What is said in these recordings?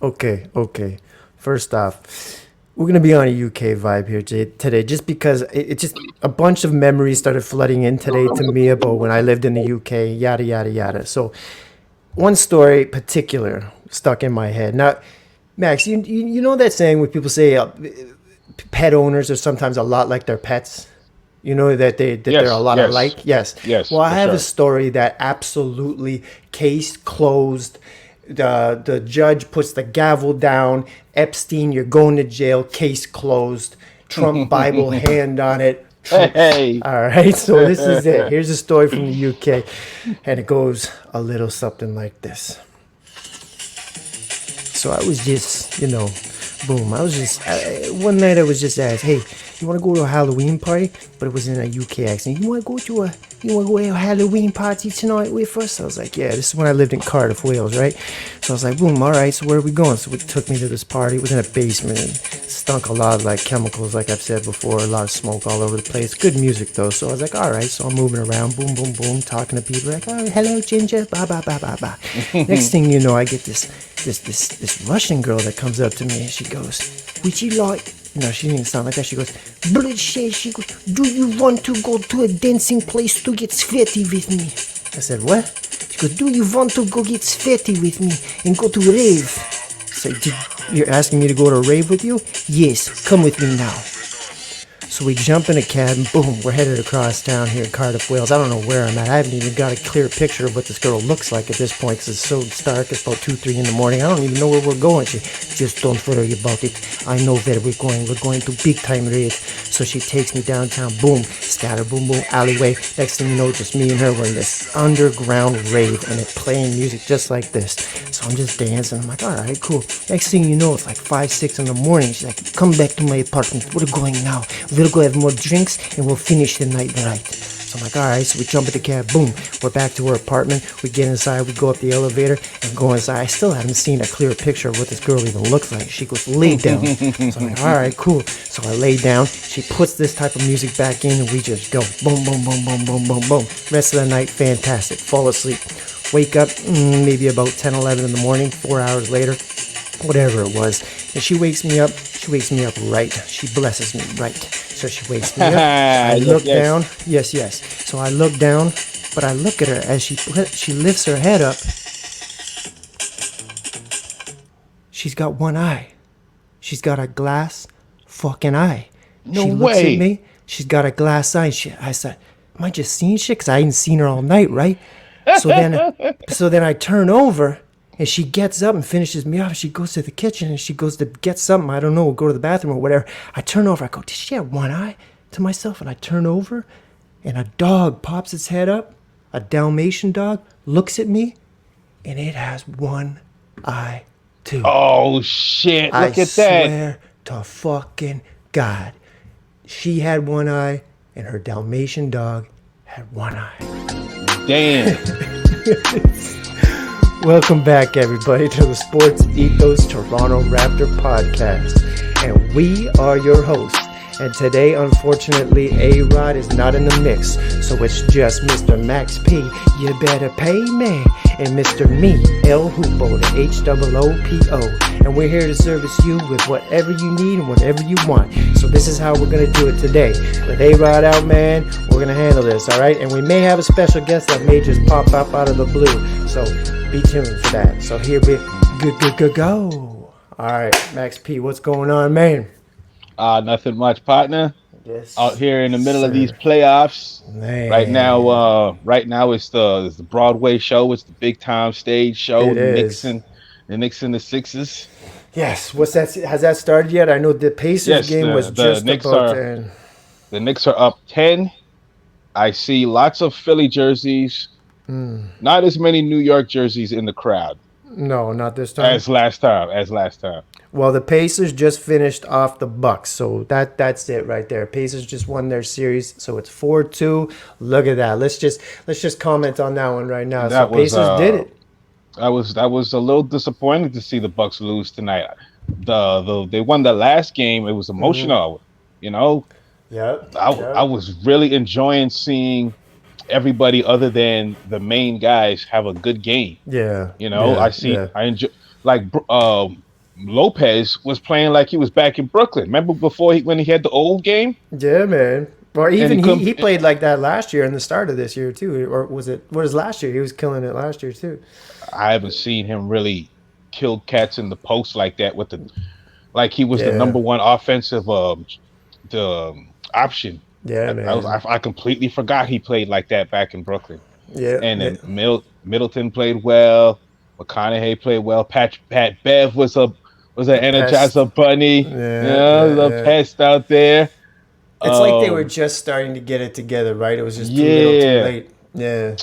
Okay. First off, we're gonna be on a UK vibe here today, just because it just a bunch of memories started flooding in today to me about when I lived in the UK. Yada yada yada. So one story particular stuck in my head. Now, Max, you know that saying where people say pet owners are sometimes a lot like their pets. You know that they're a Yes, lot yes, alike. Yes. yes, Well, I for have a sure. story that absolutely case closed. The judge puts the gavel down. Epstein, you're going to jail. Case closed. Trump Bible hand on it. Hey. All right, so this is it. Here's a story from the UK, and it goes a little something like this. So I was just, boom. One night I was just asked, hey, you want to go to a Halloween party? But it was in a UK accent. You want to go to a Halloween party tonight with us? I was like, yeah, this is when I lived in Cardiff, Wales, right? So I was like, boom, all right, so where are we going? So it took me to this party. It was in a basement. And stunk a lot of like chemicals, like I've said before, a lot of smoke all over the place. Good music though. So I was like, all right, so I'm moving around, boom, boom, boom, talking to people like, oh, hello, Ginger, blah, blah, blah, blah, blah. Next thing you know, I get this Russian girl that comes up to me and she goes, would you like, no, she didn't sound like that. She goes, she goes, do you want to go to a dancing place to get sweaty with me? I said, what? She goes, do you want to go get sweaty with me and go to rave? I said, you're asking me to go to a rave with you? Yes, come with me now. So we jump in a cab and boom, we're headed across town here in Cardiff, Wales. I don't know where I'm at. I haven't even got a clear picture of what this girl looks like at this point because it's so dark. It's about 2, 3 in the morning. I don't even know where we're going. She, just don't worry about it. I know where we're going. We're going to big time rave. So she takes me downtown. Boom, scatter, boom, boom, alleyway. Next thing you know, just me and her were in this underground rave and it playing music just like this. So I'm just dancing. I'm like, all right, cool. Next thing you know, it's like 5, 6 in the morning. She's like, come back to my apartment. We're going now. We'll go have more drinks and we'll finish the night right. So I'm like, all right. So we jump in the cab. Boom. We're back to her apartment. We get inside. We go up the elevator and go inside. I still haven't seen a clear picture of what this girl even looks like. She goes, lay down. So I'm like, all right, cool. So I lay down. She puts this type of music back in and we just go boom, boom, boom, boom, boom, boom, boom. Rest of the night, fantastic. Fall asleep. Wake up maybe about 10, 11 in the morning, 4 hours later, whatever it was. And she wakes me up. She wakes me up right. She blesses me right. So she wakes me up. I Yes, look yes. down. Yes, yes. So I look down, but I look at her as she lifts her head up. She's got one eye. She's got a glass fucking eye. No She looks at way. me. She's got a glass eye. I said, am I just seeing shit? Because I ain't seen her all night, right? So then, so then I turn over and she gets up and finishes me off. She goes to the kitchen and she goes to get something. I don't know, go to the bathroom or whatever. I turn over. I go, did she have one eye? To myself. And I turn over and a dog pops its head up. A Dalmatian dog looks at me and it has one eye too. Oh shit! I Look at that. swear to fucking God. She had one eye and her Dalmatian dog had one eye. Damn. Welcome back, everybody, to the Sports Ethos Toronto Raptor podcast. And we are your hosts. And today, unfortunately, A.Rod is not in the mix. So it's just Mr. Max P, you better pay me, and Mr. Me, El Hoopo, the Hoopo. And we're here to service you with whatever you need and whatever you want. So this is how we're going to do it today. With A.Rod out, man, we're going to handle this, all right? And we may have a special guest that may just pop up out of the blue. So be tuned for that. So here we go. All right, Max P, what's going on, man? Nothing much, partner. Out Yes, here in the middle of these sir. playoffs. Man, Right now it's the Broadway show. It's the big time stage show. it is. The Knicks and the Sixers. Yes, what's that? Has that started yet? I know the Pacers Yes, game was the just Knicks about to are end. the Knicks are up 10. I see lots of Philly jerseys. Not as many New York jerseys in the crowd No, not this time. as last time. As last time. Well, the Pacers just finished off the Bucks, so that's it right there. Pacers just won their series, so it's 4-2. Look at that. Let's just comment on that one right now. So That was Pacers did it. that was a little disappointing to see the Bucks lose tonight. They won the last game. It was emotional. You know, Yep. I Yep. was really enjoying seeing everybody other than the main guys have a good game. Yeah. You know, Yeah. Yeah. I enjoy like Lopez was playing like he was back in Brooklyn. Remember before when he had the old game Yeah, man. Well, and even he he couldn't. played like that last year and the start of this year too, or was last year? He was killing it last year too. I haven't seen him really kill cats in the post like that with the like he was the Yeah, number one offensive the option. yeah, man. I completely forgot he played like that back in Brooklyn. Yeah, And yeah. then Middleton played well. McConaughey played well. Pat Bev was an The pest. energizer bunny. Yeah, Yeah, yeah, the yeah. pest out there. It's like they were Um, just starting to get it together, right? It was just too little, too yeah. late. Yeah,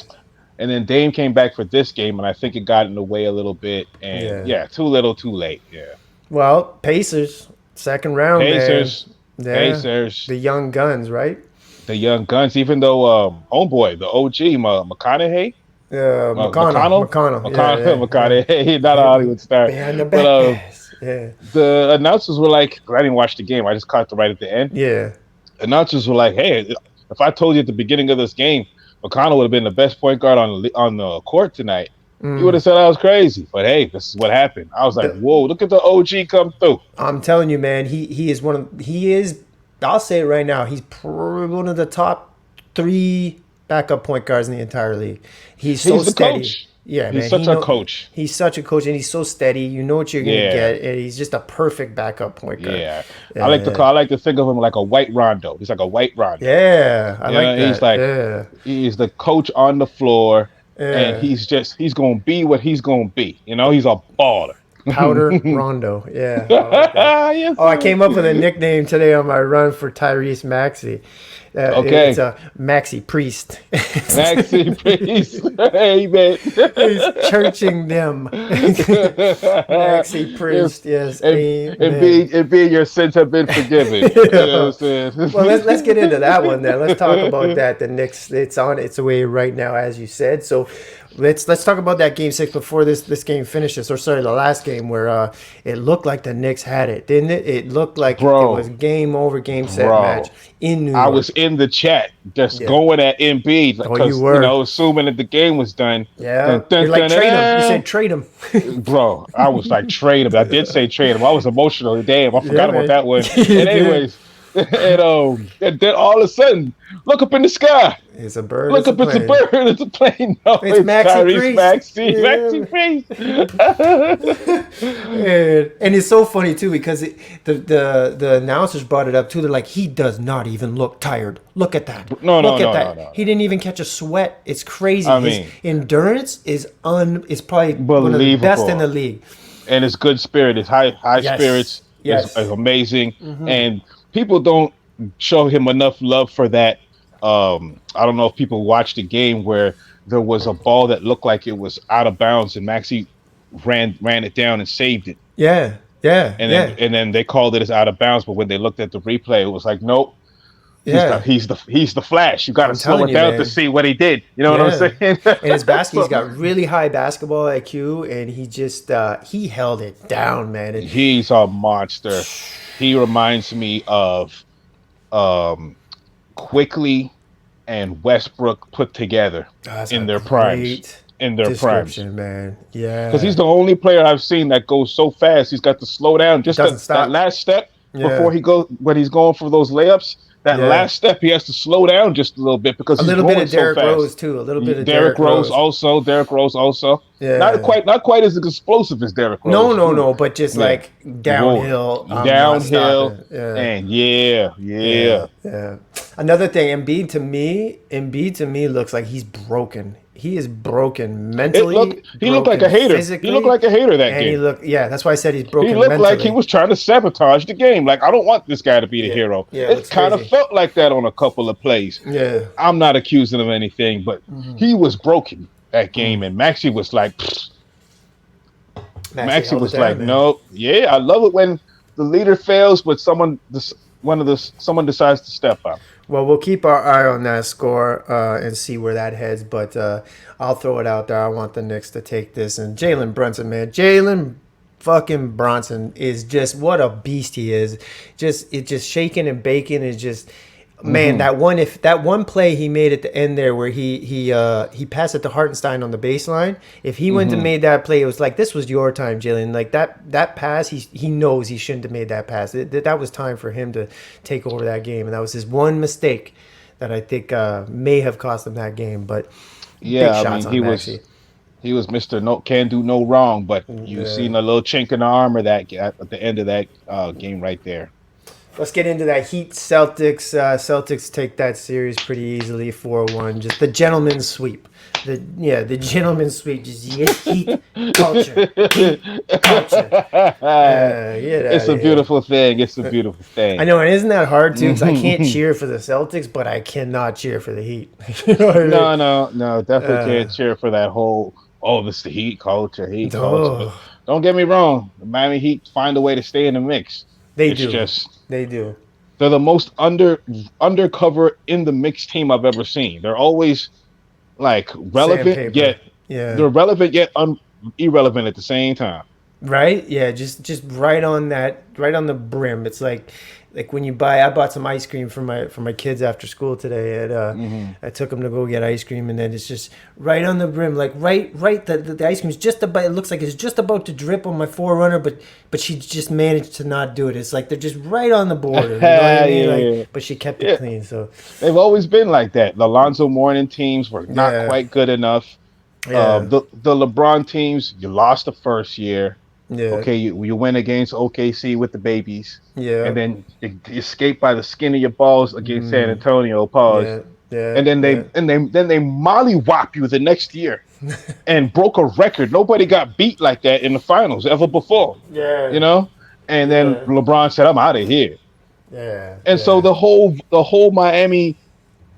And then Dame came back for this game, and I think it got in the way a little bit. And yeah. yeah, too little, too late. Yeah. Well, Pacers, second round, man. Pacers, Yeah, Pacers, the young guns, right? the young guns. Even though homeboy, the OG, McConaughey, McConnell, McConnell. Yeah, yeah, yeah. McConaughey, he's not a Hey, Hollywood star, behind the but back pass. Yeah, the announcers were like, I didn't watch the game. I just caught the right at the end. yeah. Announcers were like, hey, if I told you at the beginning of this game, McConnell would have been the best point guard on the court tonight, you would have said I was crazy. But hey, this is what happened. I was like, The, whoa, look at the OG come through. I'm telling you, man. He is he is. I'll say it right now. He's probably one of the top three backup point guards in the entire league. He's so He's the steady. coach. Yeah, He's man. such a coach. He's such a coach, and he's so steady. You know what you're gonna Yeah. get, and he's just a perfect backup point guard. Yeah. Yeah, I like to think of him like a white Rondo. He's like a white Rondo. yeah. I You like know, he's that. like Yeah, he's the coach on the floor, and yeah. he's gonna be what he's gonna be. You know, he's a baller. Powder Rondo. Yeah, I like that. Yes, Oh, I sir. came up with a nickname today on my run for Tyrese Maxey. It's Okay. a Maxi Priest. Maxi Priest. Hey man. He's churching them. Maxi Priest, yes. And being your sins have been forgiven. You know what I'm saying? Well, let's get into that one then. Let's talk about that. The Knicks, it's on its way right now, as you said. So let's talk about that game 6 before this game finishes. Or sorry, the last game where it looked like the Knicks had it, didn't it? It looked like Bro. it was game over, game set Bro. match in New York. I was in the chat just Yeah. going at Embiid Oh, because you were. assuming that the game was done. Yeah, Dun, dun, you're like dun, trade him. dun. You said trade him. Bro, I was like trade him. I did say trade him. I was emotional. Damn, I forgot man. about that one. You And anyways, and then all of a sudden, look up in the sky. It's a bird. Look up, it's a bird. It's a plane. No, It's Maxi Tyrese Priest. Maxey. Yeah. Maxi Priest. And it's so funny too because the announcers brought it up too. They're like, he does not even look tired. Look at that. No, Look at no, that. no. He didn't even catch a sweat. It's crazy. I His mean, endurance is probably one of the best in the league. And his good spirit, his high Yes. spirits Yes. is amazing. And people don't show him enough love for that. I don't know if people watched the game where there was a ball that looked like it was out of bounds, and Maxi ran it down and saved it. Yeah. Yeah. And then they called it as out of bounds, but when they looked at the replay, it was like, nope. Yeah. He's the Flash. You got to I'm slow telling it you, down man. to see what he did. You know what I'm saying? And his he's got really high basketball IQ, and he just he held it down, man. And He's a monster. He reminds me of Quickly and Westbrook put together that's in a their primes. great In their primes. description, man. Yeah. Because he's the only player I've seen that goes so fast. He's got to slow down. Just Doesn't stop. that last step Yeah. before when he's going for those layups. That Yeah. last step, he has to slow down just a little bit because a he's little bit going of Derrick so fast. Rose too. A little bit of Derrick Rose also. Yeah. Not quite as explosive as Derrick Rose. No, but just Yeah. like downhill. I'm not Downhill. stopping. Yeah. And yeah. Another thing, Embiid to me looks like he's broken. He is broken mentally. He looked like a hater. Physically, He looked like a hater that and game. that's why I said he's broken. He looked mentally. like he was trying to sabotage the game. Like, I don't want this guy to be the hero. Yeah, it it looks kind of crazy. felt like that on a couple of plays. Yeah. I'm not accusing him of anything, but he was broken that game, and Maxie was like, Maxie held it was down, like, man. no, yeah, I love it when the leader fails, but someone decides to step up. Well, we'll keep our eye on that score and see where that heads. But I'll throw it out there. I want the Knicks to take this. And Jalen Brunson, man. Jalen fucking Bronson is just what a beast he is. Just shaking and baking is just. Man, that one play he made at the end there where he passed it to Hartenstein on the baseline. If he went and made that play, it was like, this was your time, Jalen. Like that pass, he knows he shouldn't have made that pass. That was time for him to take over that game, and that was his one mistake that I think may have cost him that game. But big Yeah, I shots mean on Maxey. he was Mr. No can do no wrong, but you Yeah. seen a little chink in the armor that at the end of that game right there. Let's get into that Heat Celtics. Celtics take that series pretty easily, 4-1. Just the gentleman's sweep. The gentleman's sweep. Just Heat culture. Heat culture. It's a beautiful thing. It's a beautiful thing. I know, and isn't that hard too? Because I can't cheer for the Celtics, but I cannot cheer for the Heat. You know what I mean? No, definitely can't cheer for that whole. Oh, this the Heat culture. Heat culture. Oh, Don't get me wrong. The Miami Heat find a way to stay in the mix. they It's do. just They do. they're the most undercover in the mix team I've ever seen. They're always like relevant Sandpaper. yet Yeah. they're relevant yet irrelevant at the same time. Right? Yeah, just right on the brim. It's like when I bought some ice cream for my kids after school today, and I took them to go get ice cream, and then it's just right on the brim, like right the ice cream's just about, it looks like it's just about to drip on my Forerunner, but she just managed to not do it. It's like they're just right on the border, you know what I mean? Yeah. But she kept Yeah. it clean, so They've always been like that. The Alonzo Mourning teams were not Yeah. quite good enough. yeah, The LeBron teams, you lost the first year. yeah, Okay, you win against OKC with the babies, yeah, and then you escape by the skin of your balls against San Antonio. Pause. yeah, yeah, And then they mollywop you the next year, and broke a record. Nobody got beat like that in the finals ever before. yeah, You know. And then Yeah. LeBron said, "I'm out of here." yeah, And so the whole Miami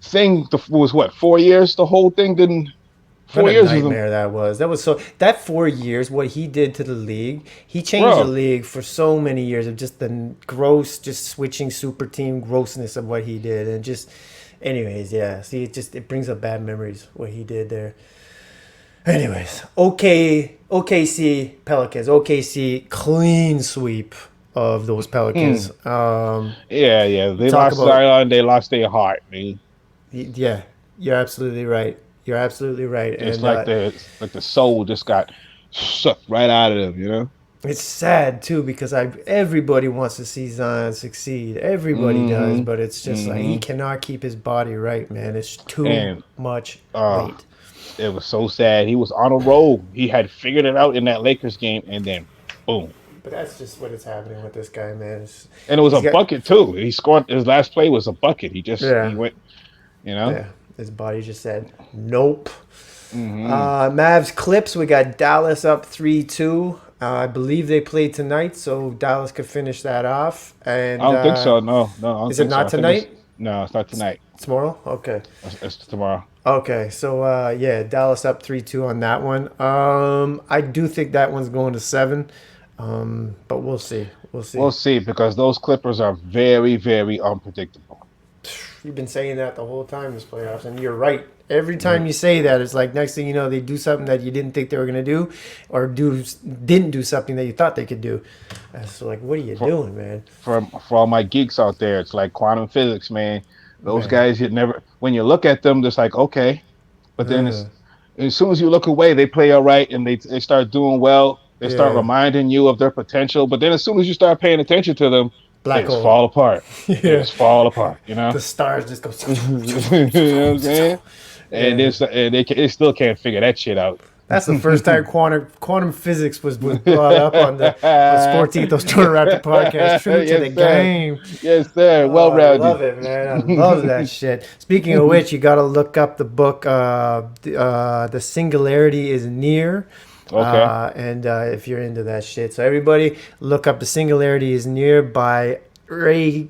thing was what 4 years. The whole thing didn't. What 4 a years was nightmare that was. That 4 years, what he did to the league, he changed Bro. the league for so many years of just the gross, just switching super team grossness of what he did, and just, anyways, yeah. See, it brings up bad memories what he did there. Anyways, OKC Pelicans, OKC clean sweep of those Pelicans. Yeah. They Talk lost about- Zion. They lost their heart, man. Yeah, you're absolutely right. You're absolutely right. It's And like the soul just got sucked right out of them. You know. it's sad too because everybody wants to see Zion succeed. Everybody does, but it's just like he cannot keep his body right, man. It's too And, much uh, weight. It was so sad. He was on a roll. He had figured it out in that Lakers game, and then boom. But that's just what is happening with this guy, man. And it was a He's got- bucket too. He scored. His last play was a bucket. He Yeah. went. You know. Yeah, his body just said nope. Mavs Clips. We got Dallas up 3-2. I believe they played tonight, so Dallas could finish that off. And I don't think so. No. I don't Is it think so. not I think tonight? No, it's not tonight. Tomorrow? Okay. It's tomorrow. Okay, so Dallas up 3-2 on that one. I do think that one's going to 7, but we'll see. We'll see because those Clippers are very, very unpredictable. You've been saying that the whole time this playoffs, and you're right. Every time you say that, it's like next thing you know, they do something that you didn't think they were going to do, or didn't do something that you thought they could do. So like, what are you doing, man? For all my geeks out there, it's like quantum physics, man. Those guys, you never. When you look at them, it's like okay, but then as soon as you look away, they play all right, and they start doing well. They start Yeah. reminding you of their potential, but then as soon as you start paying attention to them, Black they just hole. fall apart. They just fall apart. You know. The stars just go. You know what I'm saying? And they still can't figure that shit out. That's the first time quantum physics was brought up on the Sports Ethos Tour Raptor podcast. True to Yes, the sir. game. Yes, sir. Well I rounded. love it, man. I love that shit. Speaking of which, you got to look up the book. The Singularity is Near. Okay. And if you're into that shit, so everybody look up The Singularity is Near by Ray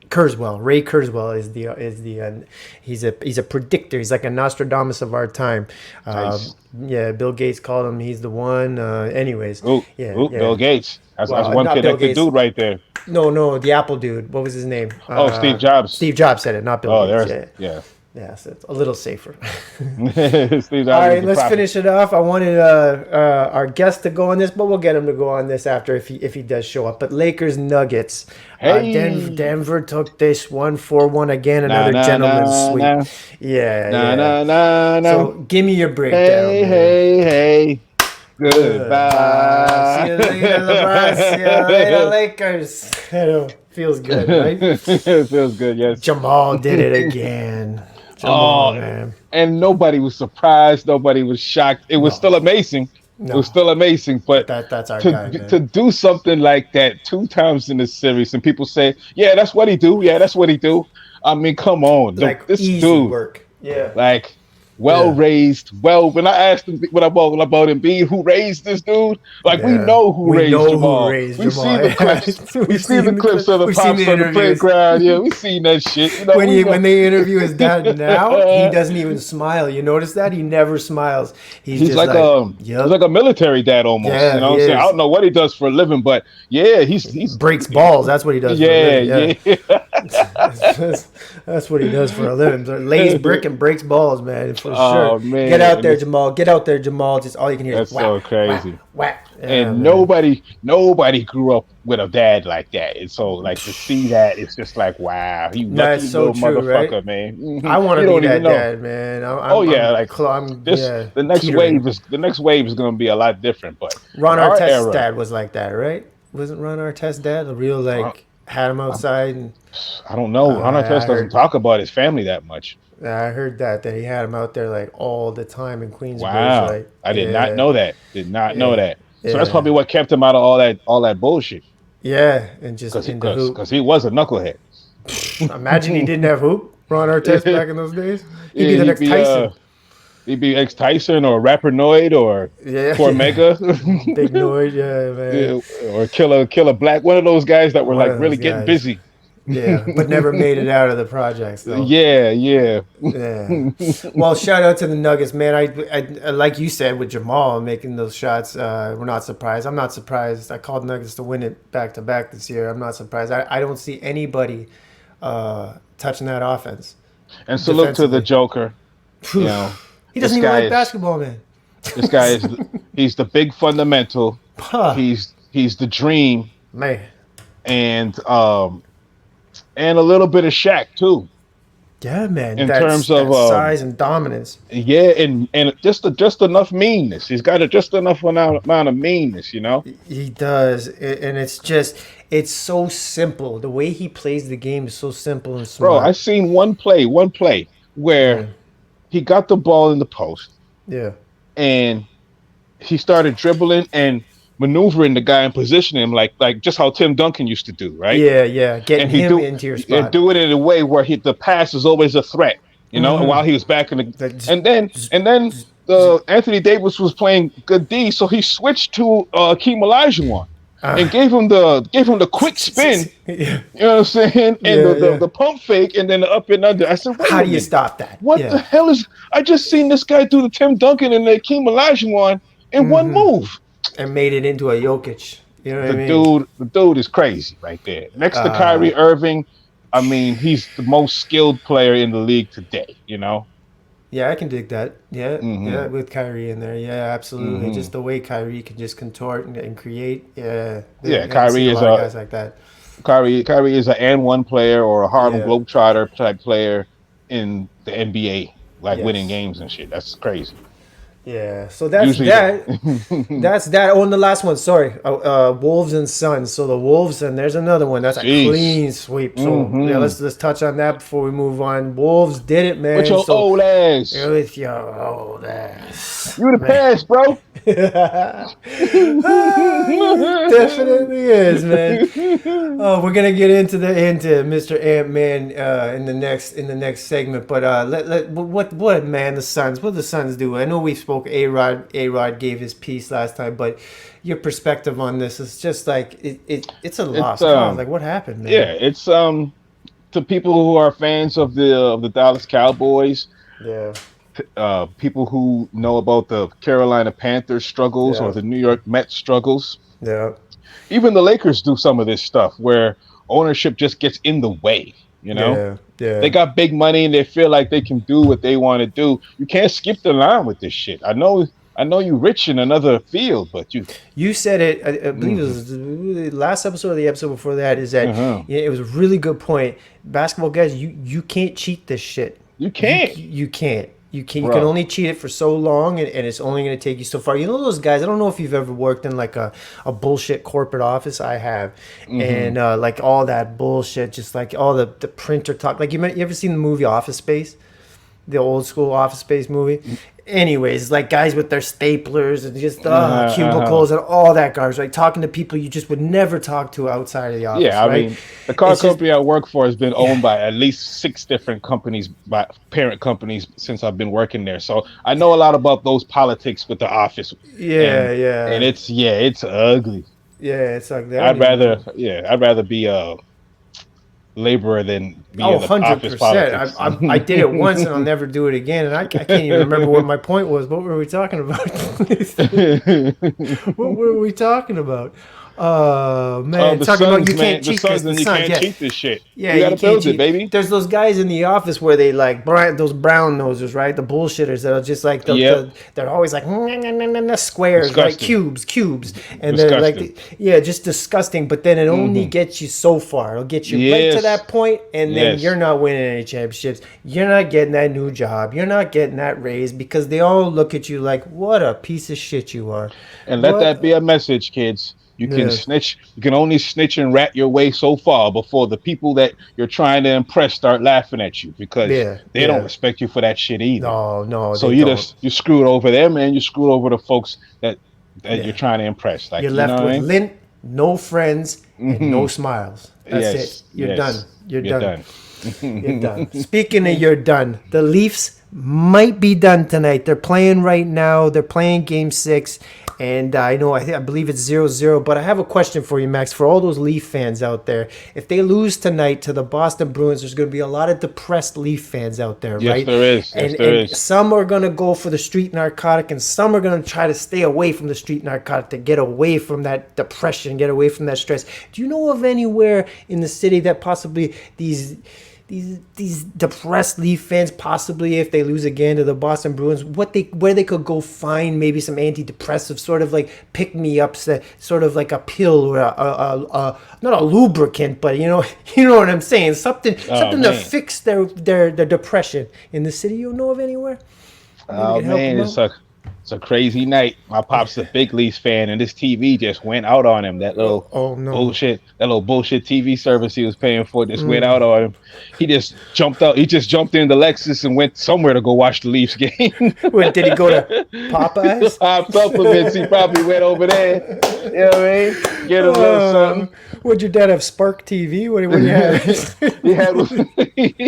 Kurzweil. Ray Kurzweil he's a predictor. He's like a Nostradamus of our time. Nice. Yeah, Bill Gates called him. He's the one. Anyways, yeah. Bill Gates. That's Well, one not Bill connected Gates. dude right there. No, the Apple dude. What was his name? Steve Jobs. Steve Jobs said it, not Bill Oh, Gates. there's yeah. Yeah, so it's a little safer. Steve All Harvey right, was a let's prophet. finish it off. I wanted our guest to go on this, but we'll get him to go on this after if he does show up. But Lakers Nuggets, Hey, Denver took this 1-4-1 again, na another na gentleman's na sweep. na Yeah, na yeah. na na na. So give me your breakdown, Hey, man. hey, hey. Goodbye. See Goodbye. you later, LeBron. See you later, Lakers. Feels good, right? It feels good, yes. Jamal did it again. Jamal, Oh, man. and nobody was surprised. Nobody was shocked. It was No, still amazing. It was no. still amazing. But But that's our to guy, man. to do something like that 2 times in the series, and people say, "Yeah, that's what he do. Yeah, that's what he do." I mean, come on, Like this easy dude. work. Yeah. Like well Yeah. raised. Well, when I asked him when about Embiid, who raised this dude? Like we Yeah. know who We raised know who Jamal. raised We Jamal. see the clips. We We've see the seen the clips of the we've seen pops the on the interviews. playground. Yeah, we seen that shit. You know, When we he know. when they interview his dad now, he doesn't even smile. You notice that? He never smiles. He's He's just like like, he's like "Yep. a military dad almost. You Yeah, know what he I'm saying? I is." don't know what he does for a living, but yeah, he's Breaks balls. That's what he does for a yeah, living. Yeah. yeah. That's what he does for a living. So lays brick and breaks balls, man, for sure. Oh Get man, out and there, it's Jamal. Get out there, Jamal. Just all you can hear is that's whack, so whack, crazy. whack. Yeah, And man. nobody grew up with a dad like that. And so like to see that, it's just like wow, you That's lucky so little true, right? motherfucker, man. I want to You be don't even that know. dad, man. Oh yeah, like I'm this yeah, teetering. the next wave is going to be a lot different. But in Ron our Artest's era, dad was like that, right? Wasn't Ron Artest's dad a real I, like had him I, outside and I don't know. Ron I Artest doesn't heard talk about his family that much. I heard that he had him out there like all the time in Queensbridge, Wow, like I did not yeah, know that. Did not know yeah, that. So that's yeah, probably what kept him out of all that bullshit. yeah, and just Because into hoop. he was a knucklehead. Imagine he didn't have hoop. Ron Artest back in those days, he'd be Yeah, the next Tyson. he'd be ex Tyson or Rappernoid or Yeah, yeah. Cormega. Big noise, yeah, man. Yeah, or Killer Black, one of those guys that were One like of really those getting guys. busy. Yeah, but never made it out of the projects though. Yeah, yeah. Yeah. Well, shout out to the Nuggets, man. I like you said with Jamal making those shots. We're not surprised. I'm not surprised. I called Nuggets to win it back to back this year. I'm not surprised. I don't see anybody touching that offense And salute to the defensively. Joker. You know, He this doesn't even guy like is basketball, man. this guy is he's the big fundamental. Huh, He's the dream man. and and a little bit of Shaq too Yeah, man. in That's terms of that size and dominance. yeah, and just enough meanness. He's got just enough amount of meanness, you know. He does, and it's so simple. The way he plays the game is so simple and Bro, I smart. seen one play Yeah, where he got the ball in the post yeah, and he started dribbling and maneuvering the guy and positioning him like just how Tim Duncan used to do, right? yeah, yeah. Getting And he him do into your and spot. do it in a way where the pass is always a threat, you know. And while Mm-hmm. he was back in the That and then Anthony Davis was playing good D, so he switched to Akeem Olajuwon and uh, gave him the quick spin. yeah, You know what I'm saying? And yeah, yeah. the pump fake and then the up and under. I said, wait How a do you minute. stop that? What the Yeah, hell is I just seen this guy do the Tim Duncan and the Akeem Olajuwon in one move. and made it into a Jokic. You know what I mean? The dude is crazy right there. Next to Kyrie Irving, I mean, he's the most skilled player in the league today, you know? Yeah, I can dig that. Yeah, Mm-hmm. yeah, with Kyrie in there. Yeah, absolutely. Mm-hmm. Just the way Kyrie can just contort and create. Yeah, Yeah, you haven't seen a lot of guys like that. Kyrie is an and one player or a Harlem Yeah. Globetrotter type player in the NBA, like winning Yes. games and shit. That's crazy. Yeah. So that's Usually that. the That's that. Oh, and the last one. Sorry, Wolves and Suns. So the Wolves, and there's another one. That's a Jeez. clean sweep. So yeah, Mm-hmm. let's touch on that before we move on. Wolves did it, With man. your So old ass. with your old ass, You the man. past, bro. Definitely is, man. Oh, we're gonna get into Mr. Antman in the next segment, but what man the Suns? What the Suns do? I know we spoke. A.Rod gave his piece last time, but your perspective on this is just like it's a It's lost cause. Like what happened, man? yeah, it's to people who are fans of the Dallas Cowboys, Yeah, people who know about the Carolina Panthers struggles or yeah, the New York Mets struggles. yeah. Even the Lakers do some of this stuff where ownership just gets in the way. You know, Yeah. they got big money and they feel like they can do what they want to do. You can't skip the line with this shit. I know you rich in another field, but you. You said it. I believe it Mhm. was the last episode or the episode before that. Is that Uh-huh. it was a really good point. Basketball guys, you can't cheat this shit. You can't, You can't. You can You can bro. only cheat it for so long, and it's only going to take you so far. You know those guys. I don't know if you've ever worked in like a bullshit corporate office. I have, Hmm. and like all that bullshit, just like all the printer talk. Like you ever seen the movie Office Space? The old school Office Space movie. Anyways, like guys with their staplers and just Uh-huh. cubicles and all that garbage, right? Talking to people you just would never talk to outside of the office, Yeah, I right? mean, the car It's just, company I work for has been yeah, owned by at least six different companies, by parent companies, since I've been working there. So I know a lot about those politics with the office, and yeah. it's yeah, it's ugly. Yeah, it's like they don't even. I'd rather be a laborer than be Oh, in the office 100%. politics. I did it once and I'll never do it again. And I can't even remember what my point was. What were we talking about? What were we talking about? Man, The talking about Suns, you can't man, the cheat because Suns, the and you Suns. can't Yeah, cheat this shit. yeah, You got you to can't build it, cheat. baby. There's those guys in the office where they like those brown nosers, right? The bullshitters that are just like Yep, they're always like squares, right? disgusting, Cubes, and they're like disgusting. yeah, just disgusting. But then it only Hmm. gets you so far. It'll get you right to Yes, that point, and then you're yes. not winning any championships. You're not getting that new job. You're not getting that raise because they all look at you like, what a piece of shit you are. And let that be What? a message, kids. You can Yeah, snitch. You can only snitch and rat your way so far before the people that you're trying to impress start laughing at you because yeah, they don't yeah. respect you for that shit either. No, So they don't. you screwed over them and you screwed over the folks that you're Yeah. trying to impress. You're Like you know left what with I lint, no friends, and mean? no Hmm. smiles. That's it. Yes, You're done. yes. You're You're done. done. You're done. Speaking of you're done, the Leafs might be done tonight. They're playing right now. They're playing game 6. And I believe it's 0-0. But I have a question for you, Max. For all those Leaf fans out there, if they lose tonight to the Boston Bruins, there's going to be a lot of depressed Leaf fans out there, Yes, right? there is. Yes, there And is. some are going to go for the street narcotic, and some are going to try to stay away from the street narcotic to get away from that depression, get away from that stress. Do you know of anywhere in the city that possibly these depressed Leaf fans, possibly if they lose again to the Boston Bruins, where they could go find maybe some antidepressive sort of like pick me ups, that sort of like a pill or a not a lubricant, but you know what I'm saying, Oh something to man. fix their depression in the city. You know of anywhere? Maybe Oh could help man, them out. it's a crazy night. My pop's a big Leafs fan, and this TV just went out on him. Oh no. That little bullshit TV service he was paying for just went out on him. He just jumped out. He just jumped into Lexus and went somewhere to go watch the Leafs game. Wait, did he go to Popeyes? Hot supplements. He probably went over there. You know what I mean? Get a little Uh, something. would your dad have Spark TV? What do you have? he had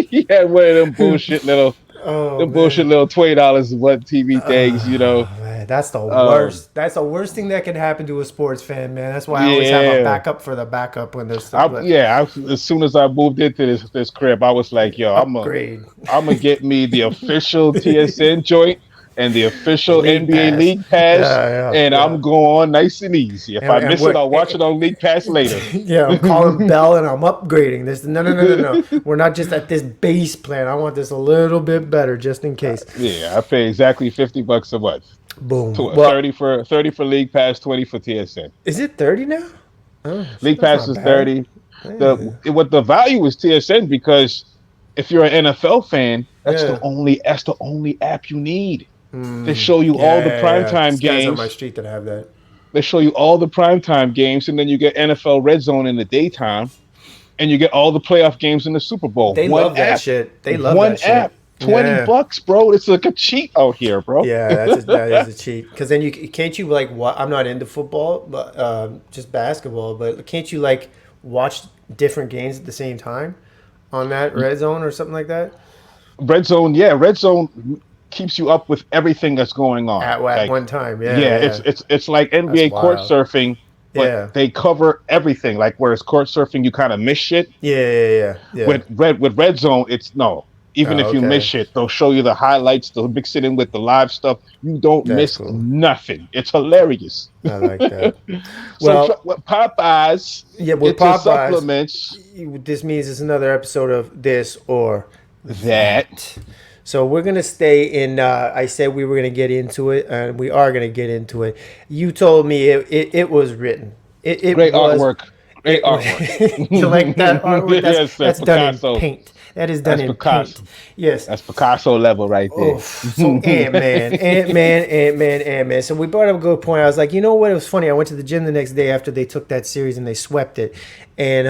he had one of Oh them bullshit man. little $20 a month TV things. You know. Man, that's the Um, worst. That's the worst thing that can happen to a sports fan, man. That's why I always have a yeah. backup for the backup when there's stuff like As soon as I moved into this crib, I was like, yo, upgrade. I'm gonna get me the official TSN joint and the official League NBA pass. League Pass, and Yeah. I'm going nice and easy. If I And miss it, I'll watch it on League Pass later. yeah, I'm calling Bell and I'm upgrading this. No. We're not just at this base plan. I want this a little bit better just in case. Yeah, I pay exactly $50 a month. Boom. Well, 30 for League Pass, 20 for TSN. is it 30 now? Oh, League that's Pass not is bad. 30. The value is TSN because if you're an NFL fan, Yeah. that's the only app you need. They show you all the Yeah. primetime There's guys on my games. street that have that. They show you all the primetime games, and then you get NFL Red Zone in the daytime, and you get all the playoff games in the Super Bowl. They One love that app, shit. They love one that shit. app, Yeah. $20, bro. It's like a cheat out here, bro. Yeah, that is a cheat. Because then you can't you like what? I'm not into football, but just basketball. But can't you like watch different games at the same time on that red zone or something like that Red Zone keeps you up with everything that's going on. at Like, one time? Yeah, yeah, yeah, it's like that's NBA court wild. surfing, Yeah, but they cover everything. Like whereas court surfing, you kind of miss shit. yeah. With Red Zone, it's no. Even Oh, if you okay. miss shit, they'll show you the highlights. They'll mix it in with the live stuff. You don't That's miss cool. nothing. It's hilarious. I like that. So Well, what Popeyes, yeah, with it's a Popeyes, supplements this means it's another episode of this or that that. So we're gonna stay in. I said we were gonna get into it, and we are gonna get into it. You told me it was written. It great was. artwork. Great It. artwork. You like that artwork? Yes, sir. That's done in Picasso. paint. That is done That's in paint. Picasso. Yes. That's Picasso level right Oh, there. so Ant-Man. So we brought up a good point. I was like, you know what? It was funny. I went to the gym the next day after they took that series and they swept it. And,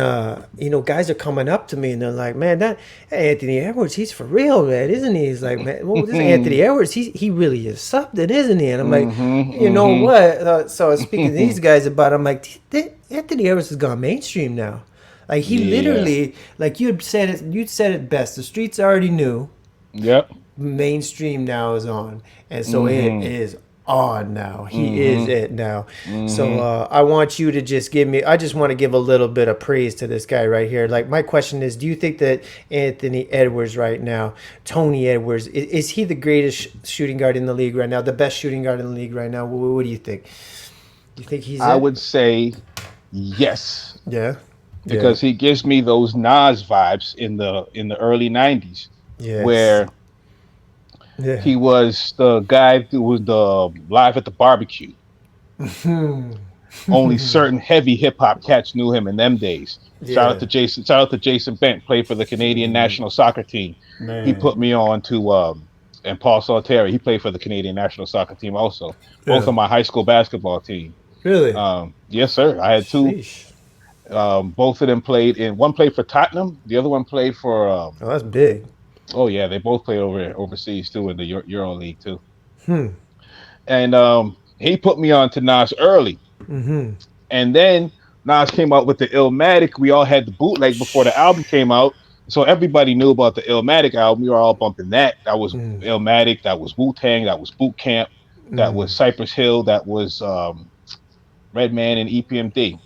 guys are coming up to me and they're like, man, that Anthony Edwards, he's for real, man, isn't he? He's like, man, well, this Anthony Edwards, he really is something, isn't he? And I'm like, you know what? So I was speaking to these guys about it. I'm like, Anthony Edwards has gone mainstream now. Like, he literally, like you'd said it best. The streets already knew. Yep. Mainstream now is on, and so it is on now. He is it now. So I want you to just I just want to give a little bit of praise to this guy right here. Like, my question is, do you think that Anthony Edwards right now, Tony Edwards, is he the greatest shooting guard in the league right now, the best shooting guard in the league right now? What do you think? You think he's I would say yes. Yeah. Because he gives me those Nas vibes in the early 90s. Yes. Where he was the guy who was the live at the barbecue. Only certain heavy hip hop cats knew him in them days. Shout out to Jason. Shout out to Jason Bent, played for the Canadian national soccer team. Man. He put me on to and Paul Salteri. He played for the Canadian national soccer team also. Both on my high school basketball team. Really? Yes, sir. I had two. Sheesh. Both of them played one played for Tottenham. The other one played for. Oh, that's big. Oh yeah, they both played overseas too in the Euro League too. And he put me on to Nas early, and then Nas came out with the Illmatic. We all had the bootleg before the album came out, so everybody knew about the Illmatic album. We were all bumping that. That was Illmatic. That was Wu-Tang. That was Boot Camp. That was Cypress Hill. That was Redman and EPMD.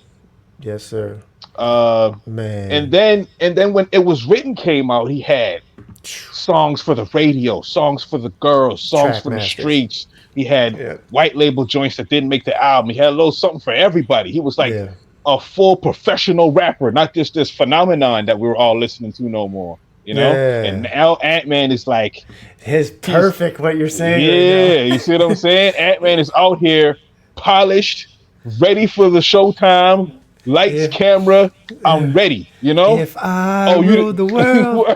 Yes, sir. Man. And then when It Was Written came out, he had songs for the radio, songs for the girls, songs for the streets. He had white label joints that didn't make the album. He had a little something for everybody. He was like a full professional rapper, not just this phenomenon that we were all listening to no more. You know? And now Antman is like perfect what you're saying. Yeah, right now. You see what I'm saying? Antman is out here polished, ready for the showtime. Lights, camera, I'm ready, you know? If I ruled the world.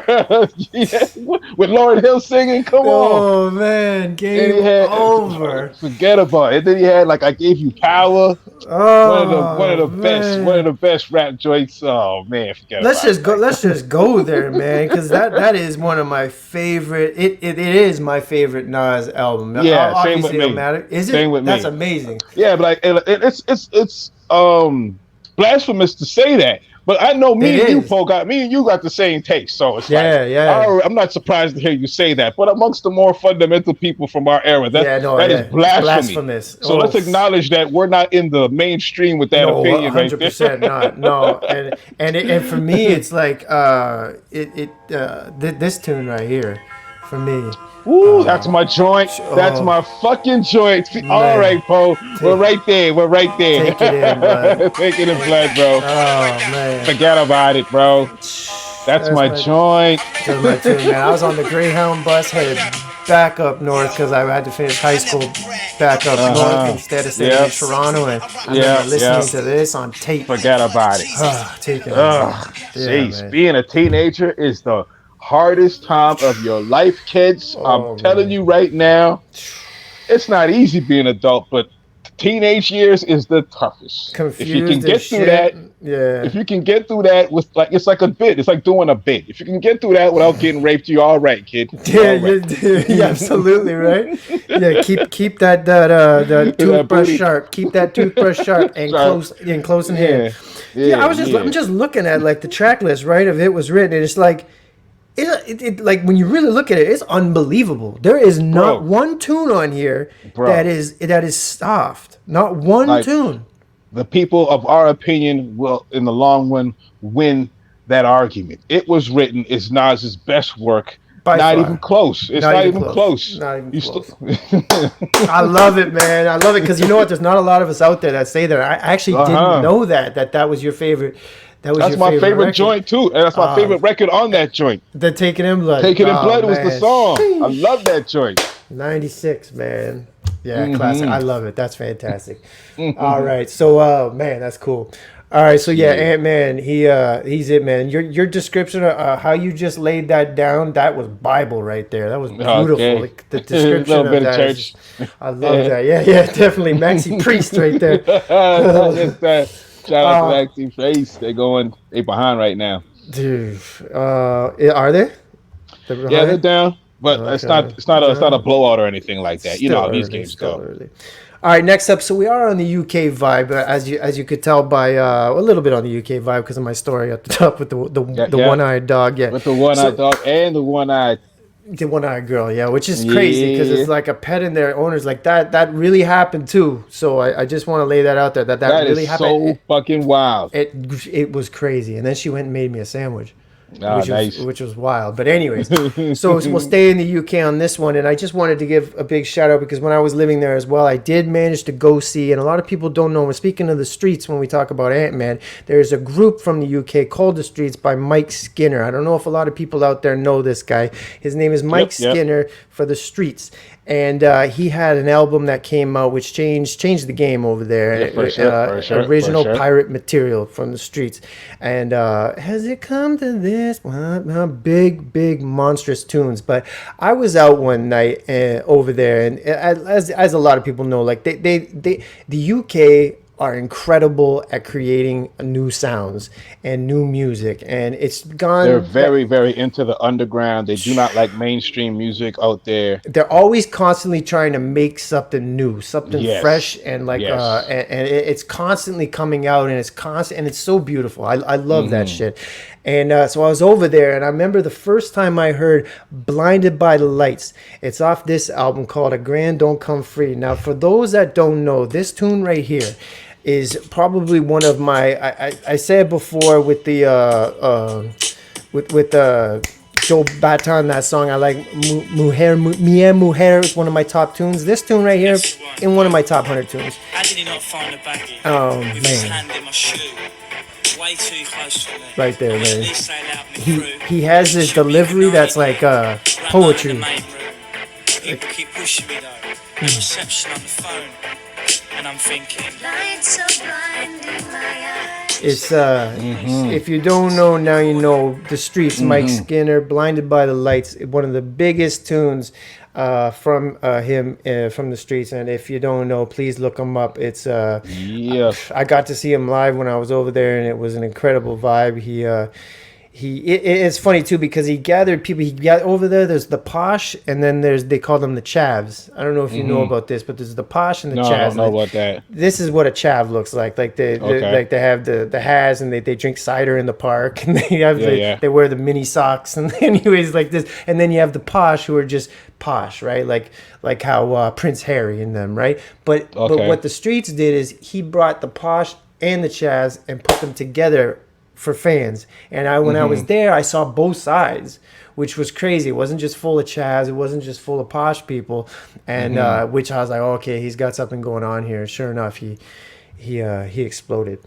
With Lauryn Hill singing, come on. Oh, man, game over. Forget about it. And then he had, like, I Gave You Power. One of the best rap joints. Oh, man, forget about it. Let's just go there, man, because that is one of my favorite. It is my favorite Nas album. Yeah, same with me. Is it? Same with me. That's amazing. Yeah, but like, it's blasphemous to say that, but I know me and you got the same taste, so it's I'm not surprised to hear you say that. But amongst the more fundamental people from our era, that is blasphemous. So let's acknowledge that we're not in the mainstream with that opinion. 100% not. No, and for me, it's like this tune right here, for me. Ooh, that's my joint. That's my fucking joint. Man. All right, Poe. We're right there. Take it in, bud. Take it in blood, bro. Oh, man. Forget about it, bro. That's my joint. That's my tune, man. I was on the Greyhound bus headed back up north because I had to finish high school back up north instead of staying in Toronto. And I remember listening to this on tape. Forget about it. Take it. Jeez, being a teenager is the hardest time of your life, kids. I'm telling you right now, it's not easy being an adult, but teenage years is the toughest. Confused if you can get through that, if you can get through that with it's like a bit. It's like doing a bit. If you can get through that without getting raped, you're all right, kid. You're absolutely right. Yeah, keep that toothbrush sharp. Keep that toothbrush sharp and close in hand. Yeah, I'm just looking at like the track list, right? Of It Was Written, and it's like. It like when you really look at it, it's unbelievable. There is not one tune on here that is soft. Not one tune. The people of our opinion will, in the long run, win that argument. It Was Written is Nas's best work. By Not far. even close. It's Not not even even close. close. Not even You close. still. I love it, man. I love it because you know what? There's not a lot of us out there that say that. I actually didn't Uh-huh. know that was your favorite. That was That's your my favorite favorite record. joint too, and that's my favorite record on that joint. The Taking in Blood. Take It in Oh Blood was the man, song. I sheesh. love that joint. 96, man. Yeah, classic. I Mm-hmm. love it. That's fantastic. All right. So man, that's cool. All right, so yeah, Yeah. Antman, he's it, man. Your description of how you just laid that down, that was Bible right there. That was beautiful. Okay. Like, the A description little of bit of that is just, church. I love that. Yeah, yeah, definitely. Maxi Priest right there. That's that. Shout out to Maxi Face. They behind right now. Dude, are they? They're Yeah, they're behind? down, but Okay. it's not a No. blowout or anything like that. You know Still how these early, games still go. early. All right, next up. So we are on the UK vibe, as you could tell by a little bit on the UK vibe because of my story at the top with Yeah, the yeah. one-eyed dog. Yeah. With the one eyed So dog and the one eyed. the one-eyed girl, yeah, which is crazy because Yeah. it's like a pet in their owners like that. That really happened too. So I just want to lay that out there that That is really happened. so fucking wild. It was crazy, and then she went and made me a sandwich, Ah, nice. which was wild. But anyways, so we'll stay in the UK on this one, and I just wanted to give a big shout out because when I was living there as well, I did manage to go see, and a lot of people don't know. We're speaking of the Streets when we talk about Antman. There's a group from the UK called the Streets by Mike Skinner. I don't know if a lot of people out there know this guy. His name is Mike Yep. Skinner for the Streets. And he had an album that came out which changed the game over there. Yeah, for sure, Original for sure. pirate material from the Streets. And has it come to this? Well, big monstrous tunes. But I was out one night over there, and as a lot of people know, like the UK are incredible at creating new sounds and new music, and it's gone. They're very into the underground. They do not like mainstream music out there. They're always constantly trying to make something new, something Yes. fresh, and like Yes. and it's constantly coming out, and it's constant, and it's so beautiful. I love that shit. And so I was over there, and I remember the first time I heard "Blinded by the Lights." It's off this album called "A Grand Don't Come Free." Now, for those that don't know, this tune right here is probably one of my. I said before with the with Joe Baton, that song I like, Mia Mujer, is one of my top tunes. This tune right here in one of my top 100 tunes. How did he not find the baggie? Oh, With his man. hand in my shoe. Way too close to me. Right there, At man. least they allowed me through. He has this Should be delivery that's like Right poetry. now in the main room. People keep pushing me though. No reception on the phone. And I'm thinking, lights are blinding my eyes. It's if you don't know now, you know. The Streets, Mike Skinner, "Blinded by the Lights," one of the biggest tunes from him from the Streets. And if you don't know, please look him up. It's Yeah. I got to see him live when I was over there, and it was an incredible vibe. It's funny too because he gathered people. He got over there. There's the posh, and then they call them the chavs. I don't know if you know about this, but there's the posh and the No, chavs. I don't know about that. This is what a chav looks like. Like Okay. they have the has, and they drink cider in the park, and they have Yeah. they wear the mini socks, and anyways like this. And then you have the posh who are just posh, right? Like how Prince Harry and them, right? But Okay. what the Streets did is he brought the posh and the chavs and put them together for fans. And when I was there, I saw both sides, which was crazy. It wasn't just full of Chaz. It wasn't just full of posh people. And which I was like, okay, he's got something going on here. Sure enough, he exploded.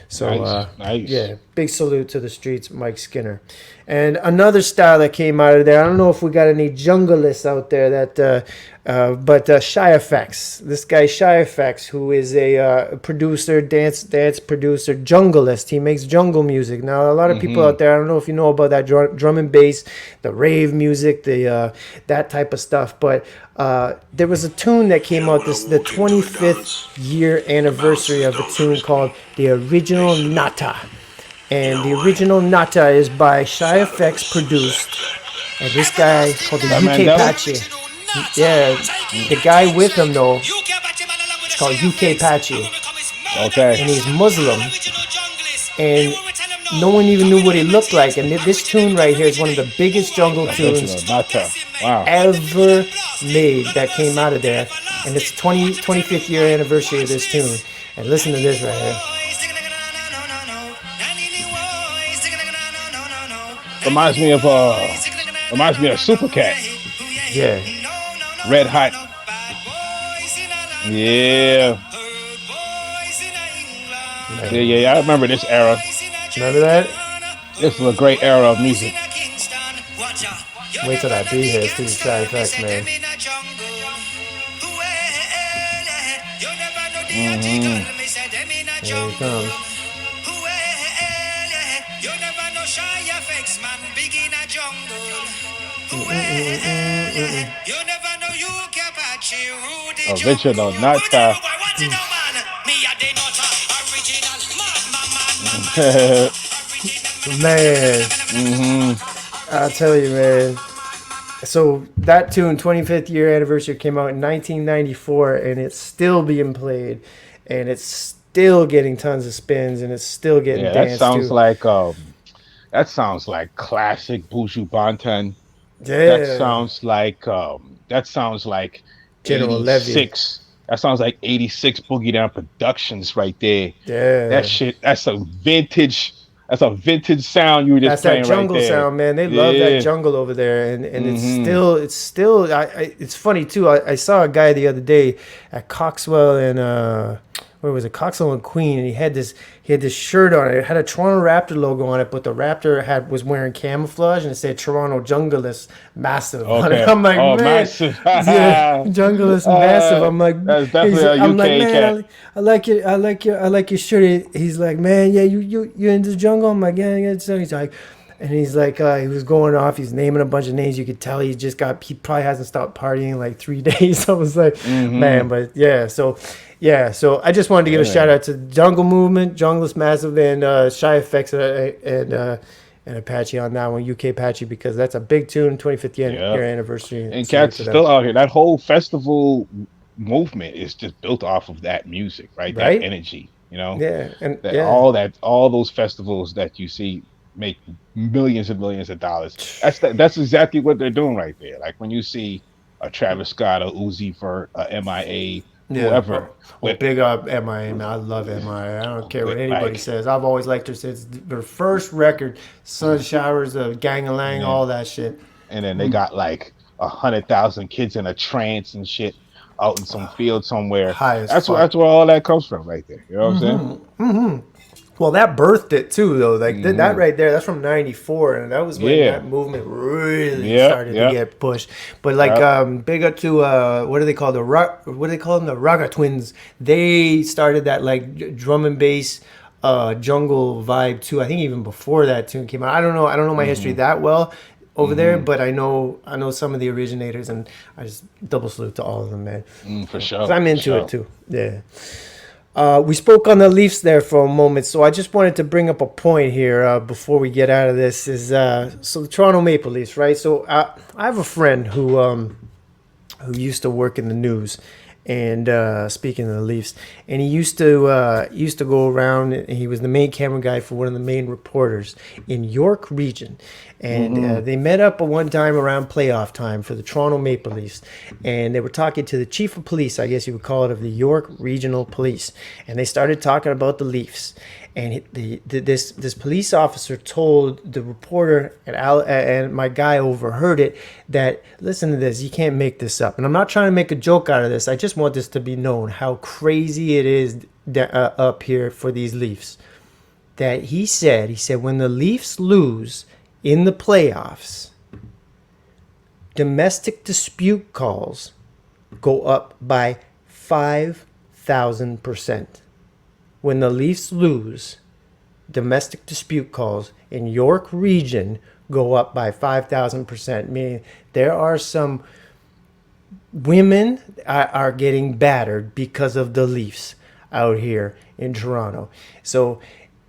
So Nice. yeah, big salute to the Streets, Mike Skinner. And another style that came out of there, I don't know if we got any junglists out there but Shy Effects. This guy Shy Effects, who is a producer, dance producer, junglist. He makes jungle music. Now a lot of people out there, I don't know if you know about that drum and bass, the rave music, the that type of stuff. But there was a tune that came out the 25th year anniversary of a tune called "The Original Nata." And the original Nata is by Shy Effects produced. And this guy called the That UK man Devil? Patchy. Yeah, the guy with him though, it's called UK Patchy. Okay. And he's Muslim. And no one even knew what he looked like. And this tune right here is one of the biggest jungle tunes Wow. ever made that came out of there. And it's 25th year anniversary of this tune. And listen to this right here. Reminds me of Reminds me of Super Cat. Yeah. Red Hot. Yeah. Yeah, yeah, yeah. I remember this era. Remember that? This was a great era of music. Wait till that beat hits through the side effects, man. Hmm. Here it comes. Original, not Man, hmm. I'll tell you, man. So that tune, 25th year anniversary, came out in 1994, and it's still being played, and it's still getting tons of spins, and it's still getting Yeah, that danced sounds to. like classic Buju Banton. Yeah, That sounds like General Levy. 86. That sounds like 86 Boogie Down Productions right there. That Yeah. shit, that's a vintage sound you were just That's that playing right jungle there. sound, man. They love that Yeah. jungle over there, and Hmm. it's still. It's funny too. I saw a guy the other day at Coxwell and where was it? Coxwell and Queen, and he had this shirt on it. It had a Toronto Raptor logo on it, but the Raptor was wearing camouflage and it said Toronto Junglist Massive on it. Okay. I'm like, Oh, man, massive. yeah, Junglist Massive. I'm like, That's definitely a I'm like, UK cat. man, I like your shirt. He's like, man, yeah, you into the jungle? I'm like, yeah, yeah. So he's like, and he's like, he was going off. He's naming a bunch of names. You could tell he probably hasn't stopped partying in like 3 days. I was like, Hmm. man, but yeah. So I just wanted to give a Yeah. shout out to Jungle Movement, Junglist Massive, and Shy Effects and Apache on that one, UK Apache, because that's a big tune, 25th Yeah. year anniversary. And Salute cats to them. still out here. That whole festival movement is just built off of that music, right? That Right? energy, you know? Yeah, and That yeah. all those festivals that you see make millions and millions of dollars. That's exactly what they're doing right there. Like when you see a Travis Scott, a Uzi Vert, a MIA, Yeah. whoever Well, with big up MIA, man. I love MIA. I don't care what anybody like says. I've always liked her since their first record, Sun Showers, Gang a and Lang, then all that shit. they got like 100,000 kids in a trance and shit out in some field somewhere. High as That's fuck. where all that comes from right there. You know what I'm saying? Well, that birthed it too, though. Like that Hmm. right there, that's from '94, and that was when Yeah. that movement really Yep. started to Yep. get pushed. But like, Yep. big up to what do they call what do they call them? The Raga Twins. They started that like drum and bass, jungle vibe too. I think even before that tune came out. I don't know my history Hmm. that well over there, Hmm. but I know some of the originators, and I just double salute to all of them, man. For 'Cause sure. I'm For into it sure. too. Yeah. We spoke on the Leafs there for a moment, so I just wanted to bring up a point here before we get out of this. So the Toronto Maple Leafs, right? So I have a friend who used to work in the news, and speaking of the Leafs, and he used to go around. And he was the main camera guy for one of the main reporters in York Region, and Hmm. they met up at one time around playoff time for the Toronto Maple Leafs, and they were talking to the chief of police, I guess you would call it, of the York Regional Police, and they started talking about the Leafs. And this police officer told the reporter, and my guy overheard it, that listen to this, you can't make this up. And I'm not trying to make a joke out of this. I just want this to be known how crazy it is up here for these Leafs. That he said when the Leafs lose in the playoffs, domestic dispute calls go up by 5,000%. When the Leafs lose, domestic dispute calls in York Region go up by 5,000%, meaning there are some women are getting battered because of the Leafs out here in Toronto. So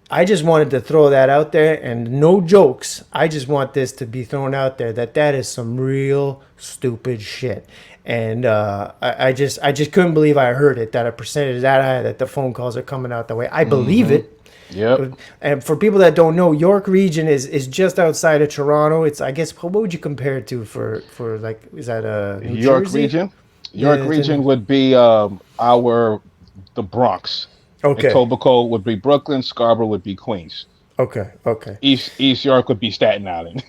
I just wanted to throw that out there, and no jokes. I just want this to be thrown out there that is some real stupid shit. And I just couldn't believe I heard it, that a percentage that high, that the phone calls are coming out that way. I believe Hmm. it. Yep. And for people that don't know, York Region is just outside of Toronto. It's, I guess, what would you compare it to for like, is that New York Jersey? region. Yeah, York region would be the Bronx. okay. Etobicoke would be Brooklyn. Scarborough would be Queens. Okay. East York would be Staten Island.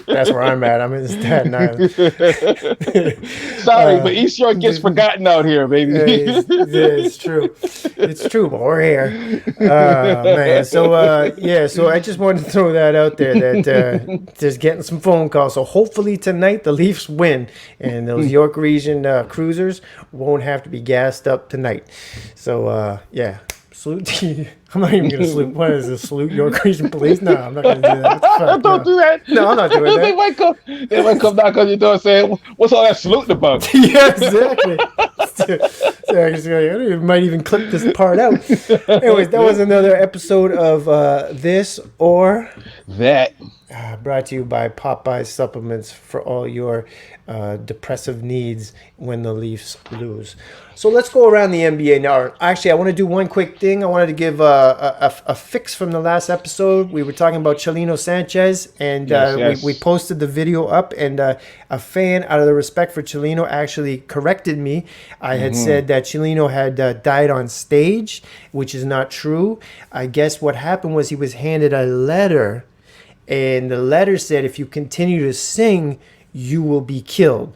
That's where I'm at. I'm in Staten Island. Sorry, but East York gets forgotten out here, baby. It's true. It's true, but we're here. Man. So I just wanted to throw that out there that just getting some phone calls. So hopefully tonight the Leafs win and those York region cruisers won't have to be gassed up tonight. So, yeah. Salute to you. I'm not even going to salute. What is this? Salute York Region Police? No, I'm not going to do that. Fuck, Don't do that. No, I'm not doing that. They might come knock on your door saying, "What's all that saluting about?" Yeah, exactly. So I might even clip this part out. Anyways, that was another episode of This or That. Brought to you by Popeye Supplements for all your depressive needs when the Leafs lose. So let's go around the NBA now. Actually, I want to do one quick thing. I wanted to give a fix from the last episode. We were talking about Chelino Sanchez, and Yes. we posted the video up, and a fan, out of the respect for Chelino, actually corrected me. I had said that Chelino had died on stage, which is not true. I guess what happened was he was handed a letter, and the letter said, if you continue to sing, you will be killed.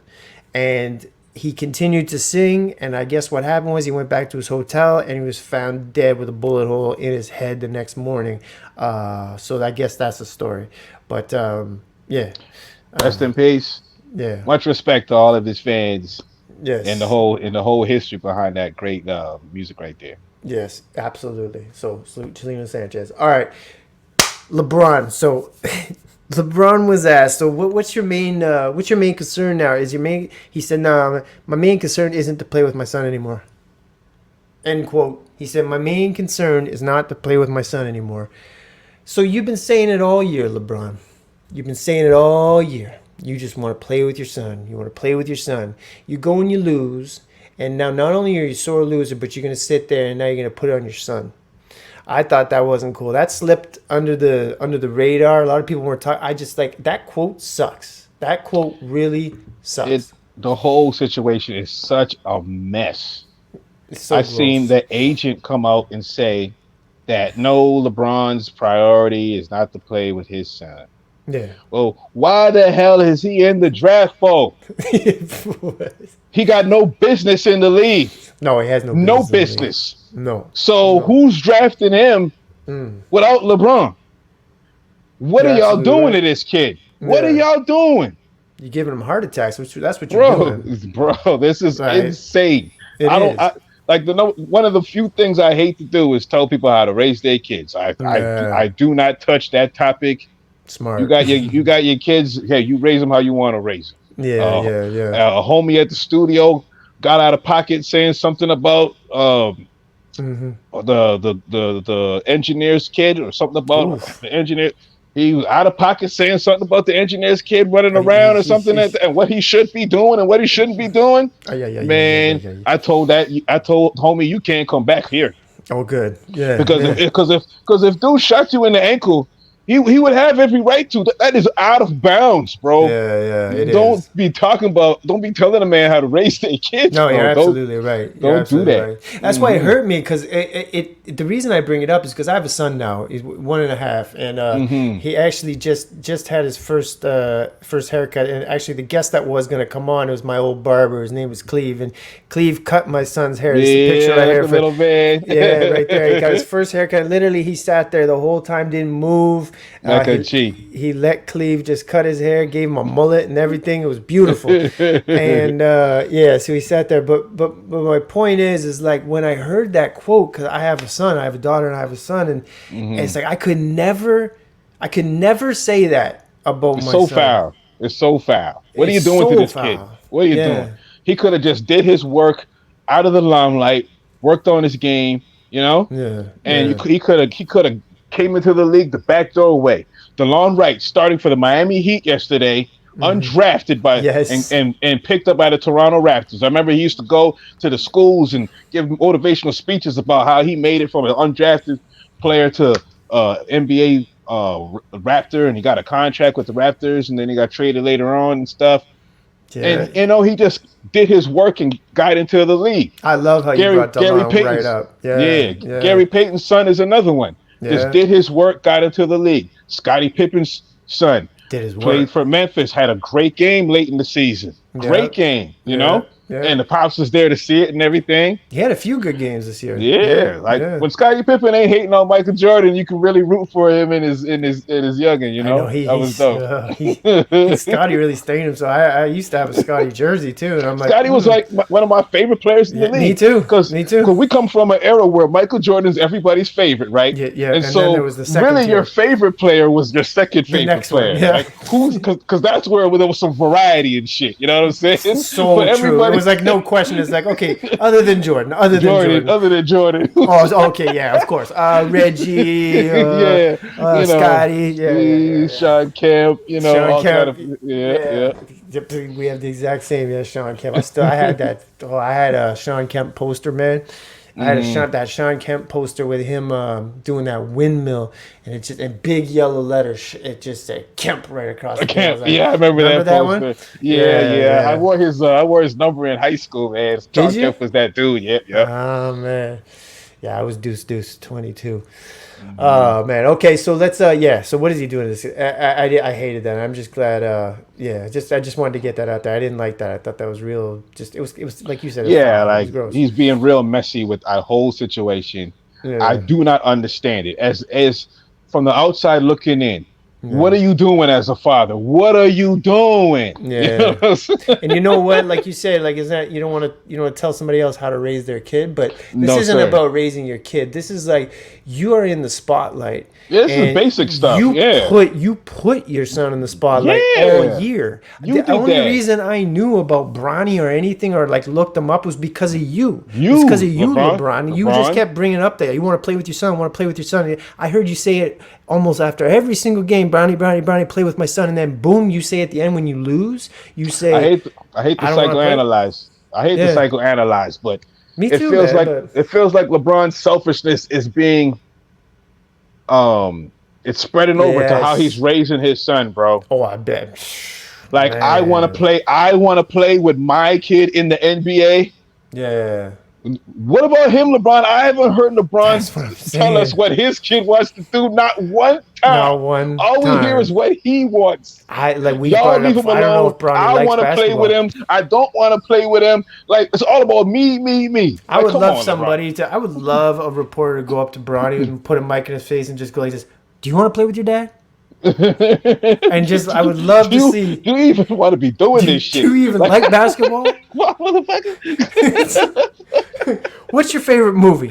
And he continued to sing, and I guess what happened was he went back to his hotel, and he was found dead with a bullet hole in his head the next morning. So I guess that's the story. But, yeah. Rest in peace. Yeah. Much respect to all of his fans Yes. and the whole history behind that great music right there. Yes, absolutely. So, salute Chelino Sanchez. All right. LeBron. So... LeBron was asked, so what's your main concern now? He said, no, my main concern isn't to play with my son anymore. End quote. He said, my main concern is not to play with my son anymore. So you've been saying it all year, LeBron. You've been saying it all year. You just want to play with your son. You want to play with your son. You go and you lose, and now not only are you a sore loser, but you're going to sit there and now you're going to put it on your son. I thought that wasn't cool. That slipped under the radar. A lot of people were talking. I just that quote sucks. That quote really sucks. The whole situation is such a mess. So I seen the agent come out and say that no, LeBron's priority is not to play with his son. Yeah. Well, why the hell is he in the draft for? He got no business in the league. No, he has no business. No business. No. So who's drafting him without LeBron? What are y'all doing to this kid? What are y'all doing? You're giving him heart attacks. That's what you're doing. Bro, this is insane. One of the few things I hate to do is tell people how to raise their kids. I do not touch that topic. Smart. You got your kids. Hey, you raise them how you want to raise them. Yeah. A homie at the studio got out of pocket saying something about the engineer's kid or something about the engineer. He was out of pocket saying something about the engineer's kid running around or something like that, and what he should be doing and what he shouldn't be doing. I told homie, you can't come back here. Oh, good. Yeah. Because if dude shot you in the ankle, he would have every right to. That is out of bounds, bro. Yeah. Don't be telling a man how to raise their kids. No, bro. you're absolutely right. Don't do that. Right. That's why it hurt me, because the reason I bring it up is because I have a son now. He's 1.5, and he actually just had his first haircut. And actually, the guest that was going to come on was my old barber. His name was Cleve, and Cleve cut my son's hair. There's a picture right here. Little man. Yeah, right there. He got his first haircut. Literally, he sat there the whole time, didn't move. He let Cleve just cut his hair, gave him a mullet and everything. It was beautiful. And so he sat there. But my point is like, when I heard that quote, because I have a son, I have a daughter, and I have a son, and it's like I could never say that about my son. It's so foul. What are you doing to this kid? What are you doing? He could have just did his work out of the limelight, worked on his game, and he could have came into the league the back doorway. DeLon Wright, starting for the Miami Heat yesterday, undrafted and picked up by the Toronto Raptors. I remember he used to go to the schools and give motivational speeches about how he made it from an undrafted player to NBA Raptor, and he got a contract with the Raptors, and then he got traded later on and stuff. Yeah. And he just did his work and got into the league. I love how you brought DeLon right up. Yeah. Gary Payton's son is another one. Just Yeah. did his work, got into the league. Scottie Pippen's son Did his played work. for Memphis, had a great game late in the season. Yeah. Great game, Yeah. Yeah. And the pops was there to see it and everything. He had a few good games this year. Yeah, like Yeah. when Scottie Pippen ain't hating on Michael Jordan, you can really root for him in his youngin. I know That was dope. Scotty really stained him. So I used to have a Scotty jersey too, and I'm like, Scottie was like one of my favorite players in the league. me too. Because Me too. we come from an era where Michael Jordan's everybody's favorite, right? Yeah. And And so then there was the second really, tier. your favorite player was your second favorite next one, player. yeah. Like who's because that's where there was some variety and shit. You know what I'm saying? So But true. It was like no question. It's like, okay, other than Jordan. Other than Jordan. Oh, okay, yeah, of course. Reggie, Yeah, Scotty, yeah. Sean Kemp, Sean all Kemp, kind of yeah. We have the exact same, Sean Kemp. I had that. Oh, I had a Sean Kemp poster, man. I had that Sean Kemp poster with him doing that windmill, and it just in big yellow letters. It just said Kemp right across the Kemp. like, Yeah, I remember that one. poster. Yeah. I wore his number in high school, man. Sean Kemp was that dude. Yep. Oh man, yeah, I was deuce 22. Oh man. Okay, so let's So what is he doing this? I hated that. I'm just glad. I just wanted to get that out there. I didn't like that. I thought that was real. Just it was like you said. It was Yeah, foul. It was like gross. he's being real messy with our whole situation. Yeah. I do not understand it. As from the outside looking in, what are you doing as a father? What are you doing? Yeah. You know what I'm saying? And you know what? Like you said, like is that you don't want to tell somebody else how to raise their kid, but this No, isn't sir. about raising your kid. This is like you are in the spotlight. This is and basic stuff. You put your son in the spotlight all year. You The did only that. reason I knew about Bronny or anything or like looked him up was because of you. You, It's because of you, LeBron. LeBron. You just kept bringing it up there. You want to play with your son. Want to play with your son. I heard you say it almost after every single game. Bronny, play with my son, and then boom, you say at the end when you lose, you say. I hate to I don't wanna play. psychoanalyze. I hate to psychoanalyze, but Me it too, feels man, like it feels like LeBron's selfishness is being it's spreading over to how he's raising his son, bro. Oh, I bet. Like Man. I want to play with my kid in the NBA. Yeah. What about him, LeBron? I haven't heard That's what I'm LeBron tell us saying. what his kid wants to do. Not one time. Not one All time. we hear is what he wants. We Y'all brought it leave up. him I don't know alone. if Bronny I likes want to play basketball. with him. I don't want to play with him. Like it's all about me. I Like, would come love on, somebody to. I would love a reporter to go up to Bronny and put a mic in his face and just go like this. Do you want to play with your dad? And just, I would love to see. Do you even want to be doing this shit? Do you even like basketball? What, motherfucker? What's your favorite movie?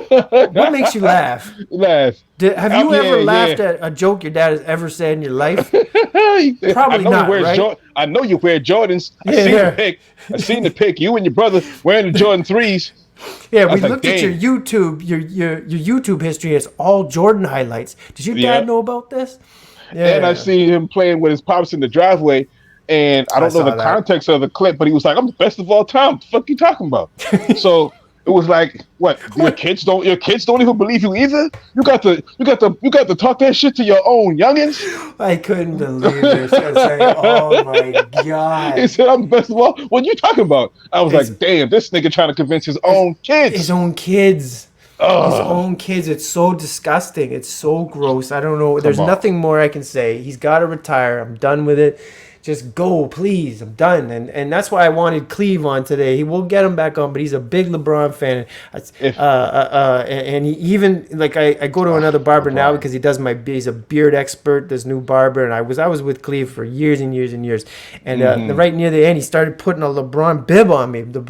What makes you laugh? Laugh. Have you ever Yeah, laughed yeah. at a joke your dad has ever said in your life? I Probably know not, he wears right? I know you wear Jordans. Yeah. I seen the pic. You and your brother wearing the Jordan 3s. Yeah, I we was like, looked at your dang. YouTube, your YouTube history. It's all Jordan highlights. Did your Yeah. dad know about this? Yeah. And I see him playing with his pops in the driveway. And I don't know saw the that. context of the clip, but he was like, "I'm the best of all time." What the fuck you talking about? So it was like, what? Your kids don't even believe you either. You got to talk that shit to your own youngins. I couldn't believe this. I was like, oh my god. He said, "I'm the best of all." What are you talking about? I was like, "Damn, this nigga trying to convince his own kids." His own kids. Ugh. His own kids. It's so disgusting. It's so gross. I don't know. There's on. nothing more I can say. He's got to retire. I'm done with it. Just go, please. I'm done. And that's why I wanted Cleve on today. We'll get him back on, but he's a big LeBron fan. And he even like I go to another barber now because he's a beard expert. This new barber, and I was with Cleve for years and years and years. And right near the end, he started putting a LeBron bib on me. The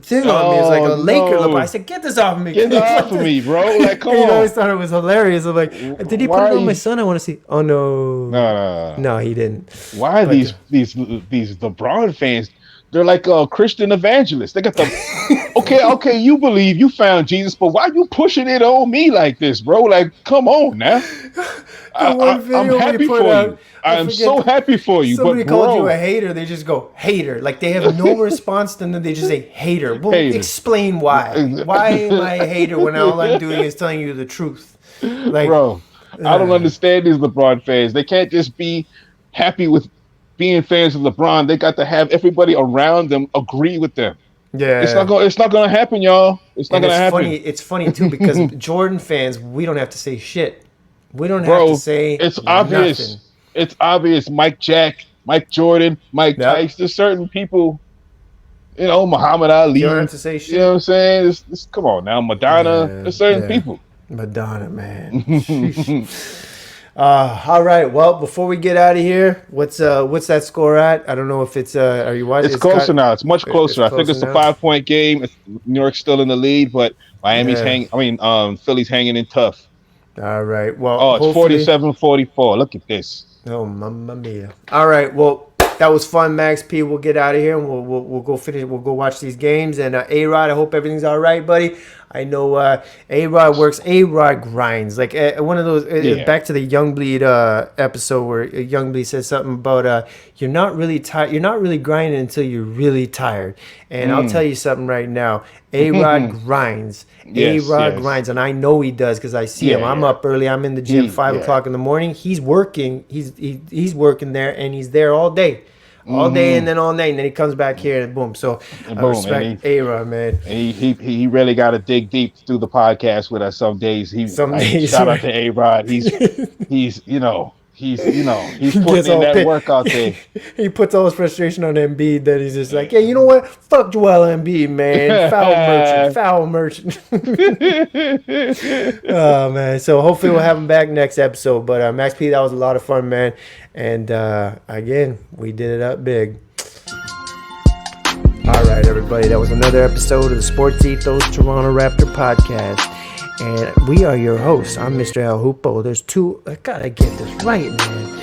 thing on me is like a Laker no. LeBron. I said, "Get this off of me! Get it off of me, bro! Like, come And I on. always thought it was hilarious. I'm like, did he put Why it are on my you- son? I want to see. Oh no, No. he didn't. Why are these LeBron fans? They're like Christian evangelists. They got the okay. You believe you found Jesus, but why you pushing it on me like this, bro? Like, come on now. I'm happy for you. I am so happy for you. Somebody But called you bro, a hater. They just go hater. Like they have no response to them. They just say hater. Well, Hater. explain why. Why am I a hater when all I'm doing is telling you the truth? Like, bro, I don't understand these LeBron fans. They can't just be happy with being fans of LeBron. They got to have everybody around them agree with them. yeah, It's not gonna happen, y'all. It's not gonna happen. It's funny too because Jordan fans, we don't have to say shit. We don't Bro, have to say. it's obvious. Nothing. It's obvious. Mike Jordan, Mike Tyson. There's certain people. Muhammad Ali. You don't have to say shit. You know what I'm saying? Come on now, Madonna. There's certain people. Madonna, man. All right. Well, before we get out of here, what's that score at? I don't know if it's are you watching? It's closer now. It's much closer. I think it's a 5-point game. New York's still in the lead, but Philly's hanging in tough. All right. Well, it's 47-44. Look at this. Oh, mamma mia. All right. Well, that was fun, Max P. We'll get out of here and we'll go finish. We'll go watch these games. And A.Rod, I hope everything's all right, buddy. I know A.Rod works. A.Rod grinds. Like one of those. Back to the Youngbleed episode where Youngbleed says something about you're not really tired. You're not really grinding until you're really tired. And I'll tell you something right now. A.Rod grinds. A.Rod grinds, and I know he does because I see him. I'm up early. I'm in the gym 5 o'clock in the morning. He's working. He's working there, and he's there all day. All day and then all night, and then he comes back here and boom. So I respect A-Rod, man. And he really got to dig deep through the podcast with us some days. Shout out to A-Rod. He's putting in that work out there. He puts all his frustration on Embiid that he's just like, hey, you know what? Fuck Joel Embiid, man. Foul merchant. Oh, man. So hopefully we'll have him back next episode. But Max P, that was a lot of fun, man. And again, we did it up big. All right, everybody. That was another episode of the Sports Ethos Toronto Raptor podcast. And we are your hosts. I'm Mr. El Hoopo. There's two. I gotta get this right, man.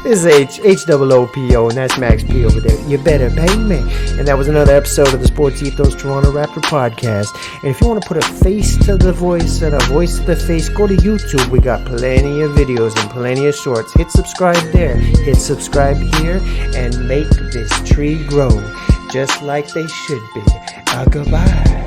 This is H-O-O-P-O, and that's Max P over there. You better pay me. And that was another episode of the Sports Ethos Toronto Raptor podcast. And if you want to put a face to the voice and a voice to the face, go to YouTube. We got plenty of videos and plenty of shorts. Hit subscribe there. Hit subscribe here and make this tree grow just like they should be. Goodbye.